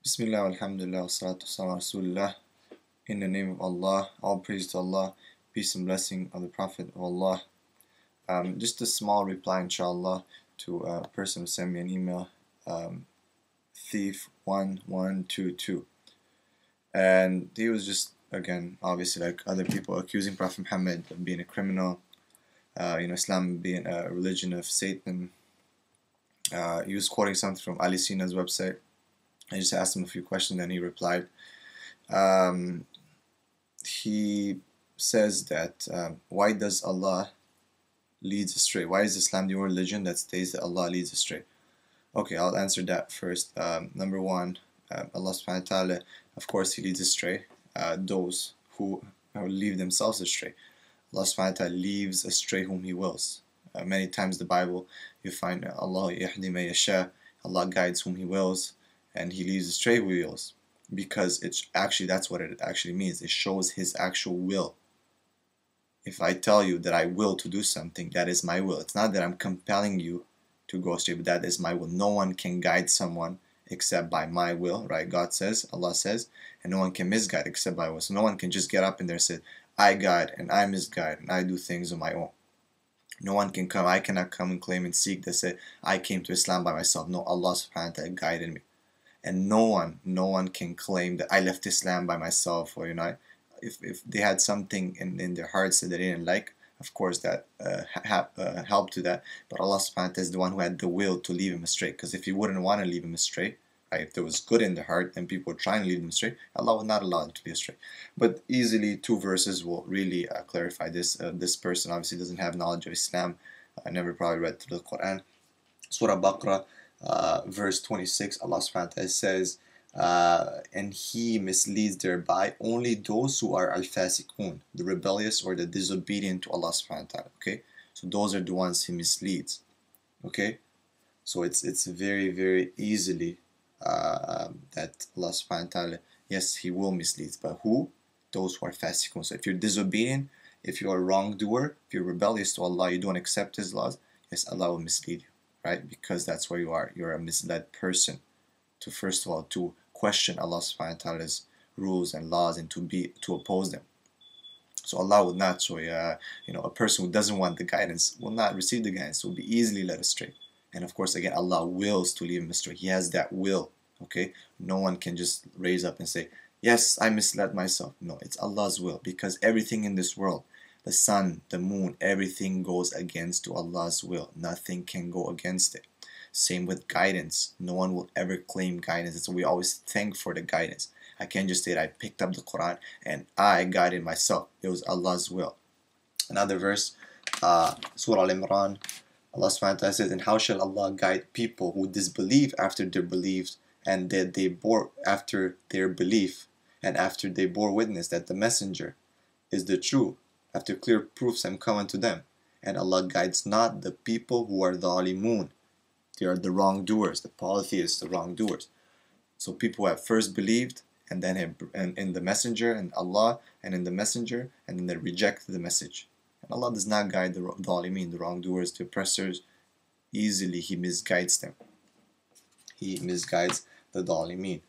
Bismillah, alhamdulillah, wassalatu wassalamu ala rasulillah. In the name of Allah, all praise to Allah, peace and blessing on the Prophet of Allah. Just a small reply, inshallah, to a person who sent me an email, thief1122. And he was just, again, obviously like other people, accusing Prophet Muhammad of being a criminal, Islam being a religion of Satan. He was quoting something from Ali Sina's website. I just asked him a few questions and he replied. He says that why does Allah leads astray? Why is Islam the only religion that states that Allah leads astray? Okay, I'll answer that first. Number one, Allah subhanahu wa ta'ala, of course, He leads astray those who leave themselves astray. Allah subhanahu wa ta'ala leaves astray whom He wills. Many times in the Bible you find Allah yahdi man yasha, Allah guides whom He wills, and He leaves astray who He wills. Because it's actually, that's what it actually means. It shows His actual will. If I tell you that I will to do something, that is my will. It's not that I'm compelling you to go astray, but that is my will. No one can guide someone except by my will, right? God says, Allah says, and no one can misguide except by will. So no one can just get up in there and say, I guide and I misguide and I do things on my own. No one can come, I cannot come and claim and seek that say, I came to Islam by myself. No, Allah subhanahu wa ta'ala guided me. And no one can claim that I left Islam by myself, or if they had something in their hearts that they didn't like, of course that helped to that. But Allah subhanahu wa ta'ala is the one who had the will to leave him astray. Because if He wouldn't want to leave him astray, right, if there was good in their heart and people were trying to lead them astray, Allah would not allow them to be astray. But easily 2 verses will really clarify this. This person obviously doesn't have knowledge of Islam. I never probably read through the Quran. Surah Baqarah, verse 26, Allah subhanahu wa ta'ala says, and He misleads thereby only those who are al-fasiqun, the rebellious or the disobedient to Allah subhanahu wa ta'ala. Okay, so those are the ones He misleads. Okay, so it's very, very easily that Allah subhanahu wa ta'ala, yes, He will mislead, but who? Those who are fasiqun. So if you're disobedient, if you are a wrongdoer, if you're rebellious to Allah, you don't accept His laws, yes, Allah will mislead you. Right? Because that's where you are. You're a misled person. To first of all, to question Allah subhanahu wa ta'ala's rules and laws and to oppose them. So Allah will not, a person who doesn't want the guidance will not receive the guidance, will be easily led astray. And of course, again, Allah wills to lead him astray. He has that will. Okay? No one can just raise up and say, yes, I misled myself. No, it's Allah's will, because everything in this world, the sun, the moon, everything goes against to Allah's will. Nothing can go against it. Same with guidance. No one will ever claim guidance. That's why we always thank for the guidance. I can't just say that I picked up the Quran and I guided myself. It was Allah's will. Another verse, Surah Al-Imran, Allah subhanahu wa ta'ala says, and how shall Allah guide people who disbelieve after their beliefs, and that they bore after their belief, and after they bore witness that the messenger is the true, after clear proofs have come unto them. And Allah guides not the people who are dhalimun. They are the wrongdoers, the polytheists, the wrongdoers. So people who have first believed and then have in the messenger and Allah and in the messenger, and then they reject the message. And Allah does not guide the dhalimin, the wrongdoers, the oppressors. Easily He misguides them. He misguides the dhalimin.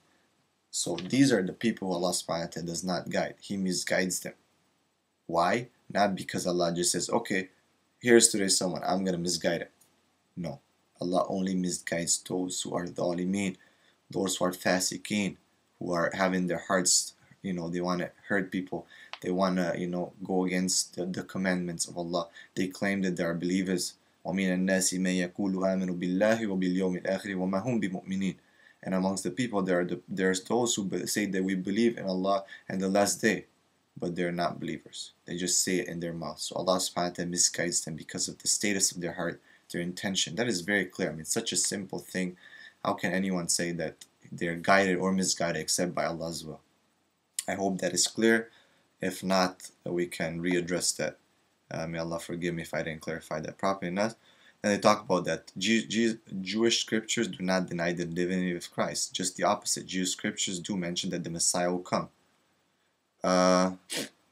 So these are the people who Allah subhanahu wa ta'ala does not guide. He misguides them. Why? Not because Allah just says, okay, here's today someone, I'm going to misguide him. No. Allah only misguides those who are dhalimin, those who are fasiqeen, who are having their hearts, they want to hurt people. They want to, go against the commandments of Allah. They claim that they are believers. وَمِنَ النَّاسِ مَن يَقُولُ آمِنُوا بِاللَّهِ وَبِالْيَوْمِ الْآخِرِ وَمَا هُمْ بِمُؤْمِنِينَ. And amongst the people, there's those who say that we believe in Allah and the last day, but they're not believers. They just say it in their mouth. So Allah subhanahu wa ta'ala misguides them because of the status of their heart, their intention. That is very clear. I mean, it's such a simple thing. How can anyone say that they're guided or misguided except by Allah's will? I hope that is clear. If not, we can readdress that. May Allah forgive me if I didn't clarify that properly enough. And they talk about that Jewish scriptures do not deny the divinity of Christ. Just the opposite. Jewish scriptures do mention that the Messiah will come.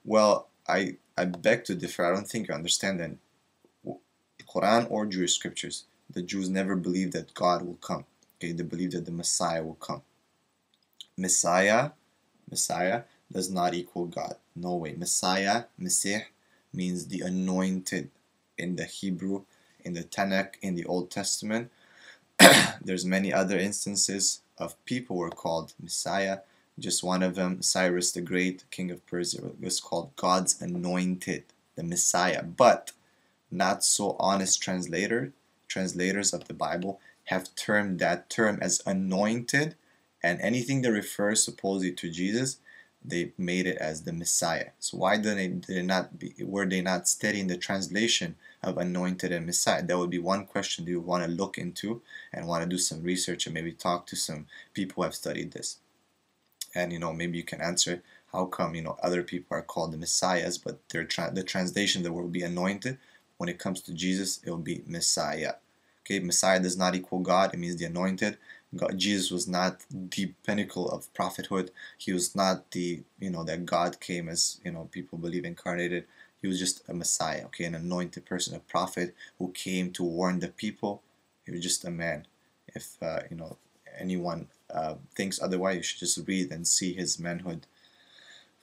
Well, I beg to differ. I don't think you understand that. Quran or Jewish scriptures, the Jews never believed that God will come. Okay, they believe that the Messiah will come. Messiah, Messiah does not equal God. No way. Messiah, Mesih, means the anointed in the Hebrew, in the Tanakh, in the Old Testament. There's many other instances of people who were called Messiah. Just one of them, Cyrus the Great, king of Persia, was called God's anointed, the Messiah. But not so honest translators of the Bible have termed that term as anointed, and anything that refers supposedly to Jesus, they made it as the Messiah. So why were they not studying the translation of anointed and Messiah? That would be one question that you want to look into and want to do some research and maybe talk to some people who have studied this. And maybe you can answer how come other people are called the Messiahs, but the translation that will be anointed. When it comes to Jesus, it will be Messiah. Okay, Messiah does not equal God. It means the anointed. Jesus was not the pinnacle of prophethood. He was not the that God came as people believe incarnated. He was just a Messiah. Okay, an anointed person, a prophet who came to warn the people. He was just a man. If anyone thinks otherwise, you should just read and see his manhood.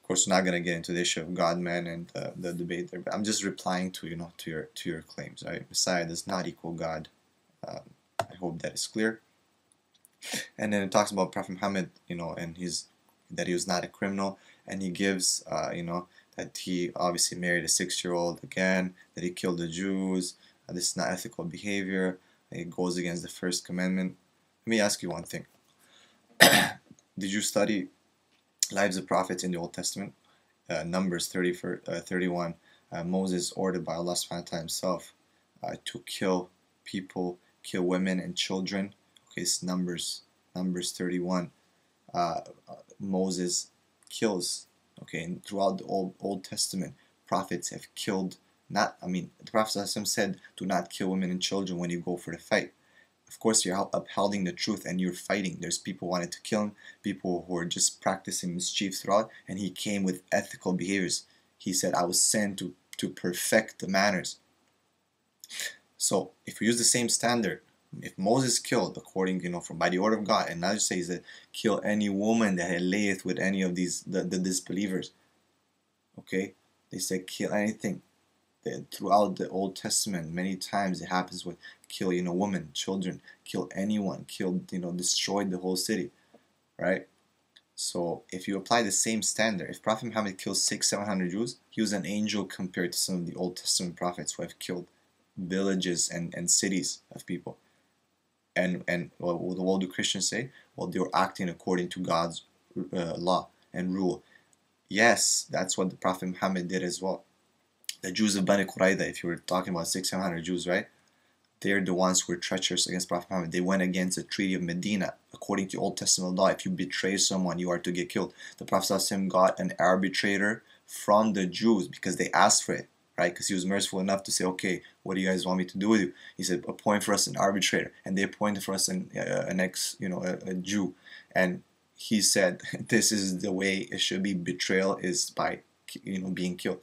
Of course, we're not going to get into the issue of God, man, and the debate there. But I'm just replying to your claims. Right? Messiah does not equal God. I hope that is clear. And then it talks about Prophet Muhammad, and that he was not a criminal, and he gives, that he obviously married a 6-year-old again, that he killed the Jews. This is not ethical behavior. It goes against the first commandment. Let me ask you one thing. Did you study lives of prophets in the Old Testament? Numbers 31. Moses ordered by Allah subhanahu wa ta'ala himself to kill people, kill women and children. Okay, it's Numbers 31. Moses kills. Okay, and throughout the Old Testament, prophets have killed. The Prophet said, "Do not kill women and children when you go for the fight." Of course, you're upholding the truth and you're fighting. There's people who wanted to kill him, people who are just practicing mischief throughout, and he came with ethical behaviors. He said, "I was sent to perfect the manners." So if we use the same standard, if Moses killed according, from by the order of God, and now just says that kill any woman that layeth with any of these the disbelievers. Okay, they said kill anything. Throughout the Old Testament, many times it happens with kill, women, children, kill anyone, kill, destroyed the whole city, right? So if you apply the same standard, if Prophet Muhammad killed 600-700 Jews, he was an angel compared to some of the Old Testament prophets who have killed villages and cities of people. And what do Christians say? Well, they were acting according to God's law and rule. Yes, that's what the Prophet Muhammad did as well. The Jews of Bani Qurayza, if you were talking about 600 Jews, right? They're the ones who were treacherous against Prophet Muhammad. They went against the Treaty of Medina. According to Old Testament law, if you betray someone, you are to get killed. The Prophet ﷺ got an arbitrator from the Jews because they asked for it, right? Because he was merciful enough to say, "Okay, what do you guys want me to do with you?" He said, "Appoint for us an arbitrator," and they appointed for us a Jew, and he said, "This is the way it should be. Betrayal is by being killed."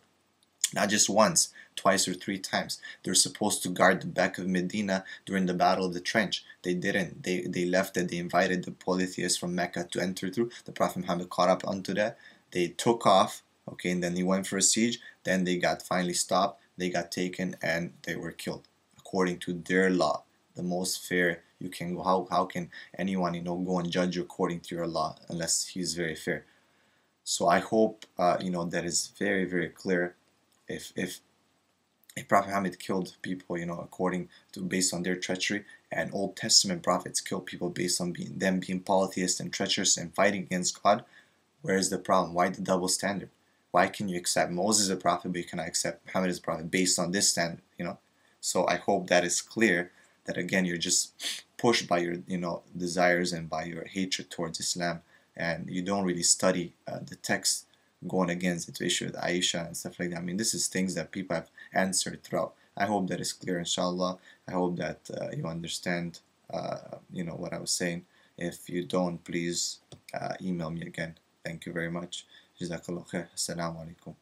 Not just once, twice or 3 times. They're supposed to guard the back of Medina during the Battle of the Trench. They didn't. They left it. They invited the polytheists from Mecca to enter through. The Prophet Muhammad caught up onto that. They took off, okay, and then he went for a siege. Then they got finally stopped. They got taken and they were killed according to their law, the most fair you can go. How can anyone go and judge you according to your law unless he's very fair? So I hope that is very, very clear. If Prophet Muhammad killed people, according to based on their treachery, and Old Testament prophets killed people based on them being polytheists and treacherous and fighting against God, where is the problem? Why the double standard? Why can you accept Moses as a prophet, but you cannot accept Muhammad as a prophet based on this standard? So I hope that is clear. That again, you're just pushed by your desires and by your hatred towards Islam, and you don't really study the text going against the issue with Aisha and stuff like that. This is things that people have answered throughout. I hope that is clear, inshallah. I hope that you understand, what I was saying. If you don't, please email me again. Thank you very much. Jazakallah khair. Assalamu alaikum.